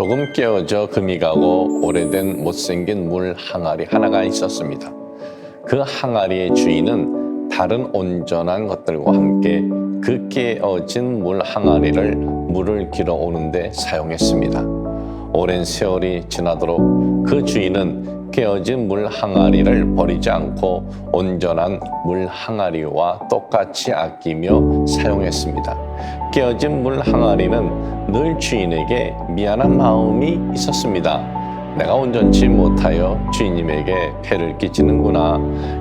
조금 깨어져 금이 가고 오래된 못생긴 물 항아리 하나가 있었습니다. 그 항아리의 주인은 다른 온전한 것들과 함께 그 깨어진 물 항아리를 물을 길어 오는데 사용했습니다. 오랜 세월이 지나도록 그 주인은 깨어진 물 항아리를 버리지 않고 온전한 물 항아리와 똑같이 아끼며 사용했습니다. 깨어진 물 항아리는 늘 주인에게 미안한 마음이 있었습니다. 내가 온전치 못하여 주인님에게 폐를 끼치는구나.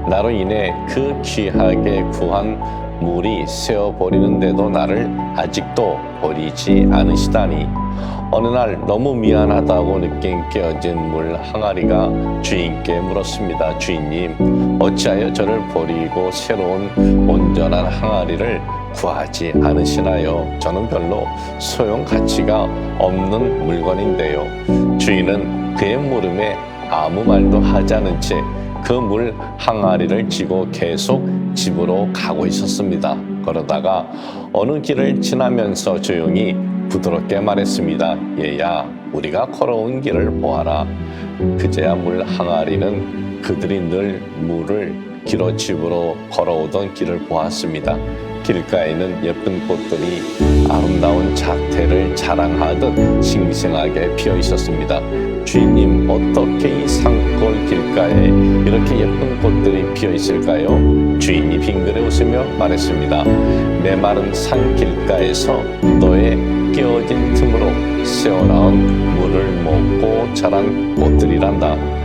나로 인해 그 귀하게 구한 물이 새어버리는데도 나를 아직도 버리지 않으시다니. 어느 날 너무 미안하다고 느낀 깨어진 물 항아리가 주인께 물었습니다. 주인님, 어찌하여 저를 버리고 새로운 온전한 항아리를 구하지 않으시나요? 저는 별로 소용 가치가 없는 물건인데요. 주인은 그의 물음에 아무 말도 하지 않은 채 그 물 항아리를 쥐고 계속 집으로 가고 있었습니다. 그러다가 어느 길을 지나면서 조용히 부드럽게 말했습니다. 얘야, 우리가 걸어온 길을 보아라. 그제야 물 항아리는 그들이 늘 물을 길어 집으로 걸어오던 길을 보았습니다. 길가에는 예쁜 꽃들이 아름다운 자태를 자랑하듯 싱싱하게 피어 있었습니다. 주인님, 어떻게 이 산골 길가에 이렇게 예쁜 꽃들이 피어 있을까요? 주인이 빙그레 웃으며 말했습니다. 메마른 산 길가에서 너의 끼어진 틈으로 새어나온 물을 먹고 자란 꽃들이란다.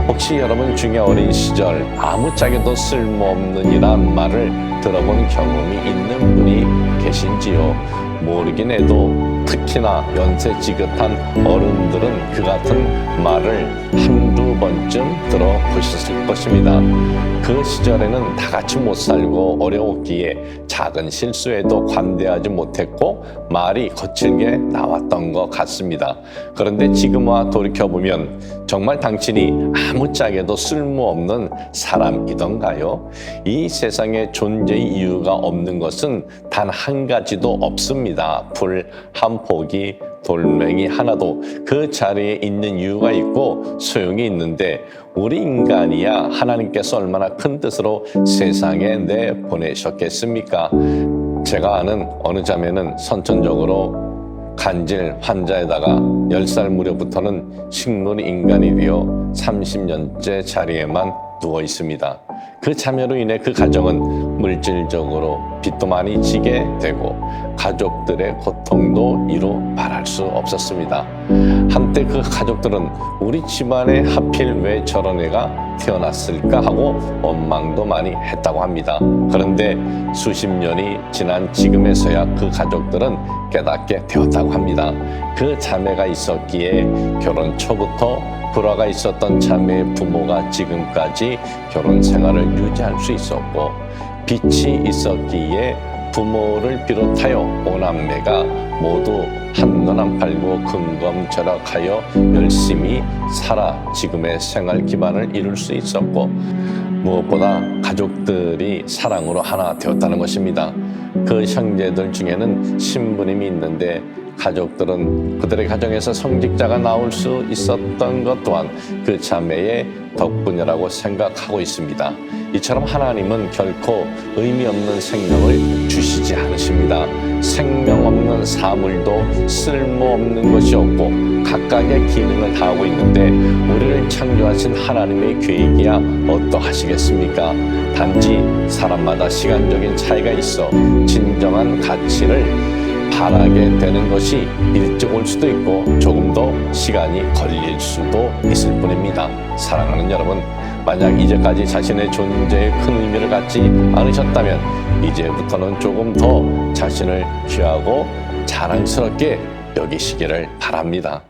혹시 여러분 중에 어린 시절 아무짝에도 쓸모없는 이란 말을 들어본 경험이 있는 분이 계신지요? 모르긴 해도 특히나 연세 지긋한 어른들은 그 같은 말을 한두 번쯤 들어보셨을 것입니다. 그 시절에는 다 같이 못 살고 어려웠기에 작은 실수에도 관대하지 못했고 말이 거칠게 나왔던 것 같습니다. 그런데 지금 와 돌이켜보면 정말 당신이 아무짝에도 쓸모없는 사람이던가요? 이 세상에 존재의 이유가 없는 것은 단 한 가지도 없습니다. 불 한 폭이 돌멩이 하나도 그 자리에 있는 이유가 있고 소용이 있는데 우리 인간이야 하나님께서 얼마나 큰 뜻으로 세상에 내보내셨겠습니까? 제가 아는 어느 자매는 선천적으로 간질 환자에다가 10살 무렵부터는 식물 인간이 되어 30년째 자리에만 누워 있습니다. 그 자매로 인해 그 가정은 물질적으로 빚도 많이 지게 되고 가족들의 고통도 이루 말할 수 없었습니다. 한때 그 가족들은 우리 집안에 하필 왜 저런 애가 태어났을까 하고 원망도 많이 했다고 합니다. 그런데 수십 년이 지난 지금에서야 그 가족들은 깨닫게 되었다고 합니다. 그 자매가 있었기에 결혼 초부터 불화가 있었던 자매의 부모가 지금까지 결혼 생활을 유지할 수 있었고 빚이 있었기에 부모를 비롯하여 오남매가 모두 한눈 안 팔고 근검절약하여 열심히 살아 지금의 생활 기반을 이룰 수 있었고 무엇보다 가족들이 사랑으로 하나 되었다는 것입니다. 그 형제들 중에는 신부님이 있는데 가족들은 그들의 가정에서 성직자가 나올 수 있었던 것 또한 그 자매의 덕분이라고 생각하고 있습니다. 이처럼 하나님은 결코 의미 없는 생명을 주시지 않으십니다. 생명 없는 사물도 쓸모없는 것이 없고 각각의 기능을 다하고 있는데 우리를 창조하신 하나님의 계획이야 어떠하시겠습니까? 단지 사람마다 시간적인 차이가 있어 진정한 가치를 바라게 되는 것이 일찍 올 수도 있고 조금 더 시간이 걸릴 수도 있을 뿐입니다. 사랑하는 여러분, 만약 이제까지 자신의 존재에 큰 의미를 갖지 않으셨다면 이제부터는 조금 더 자신을 귀하고 자랑스럽게 여기시기를 바랍니다.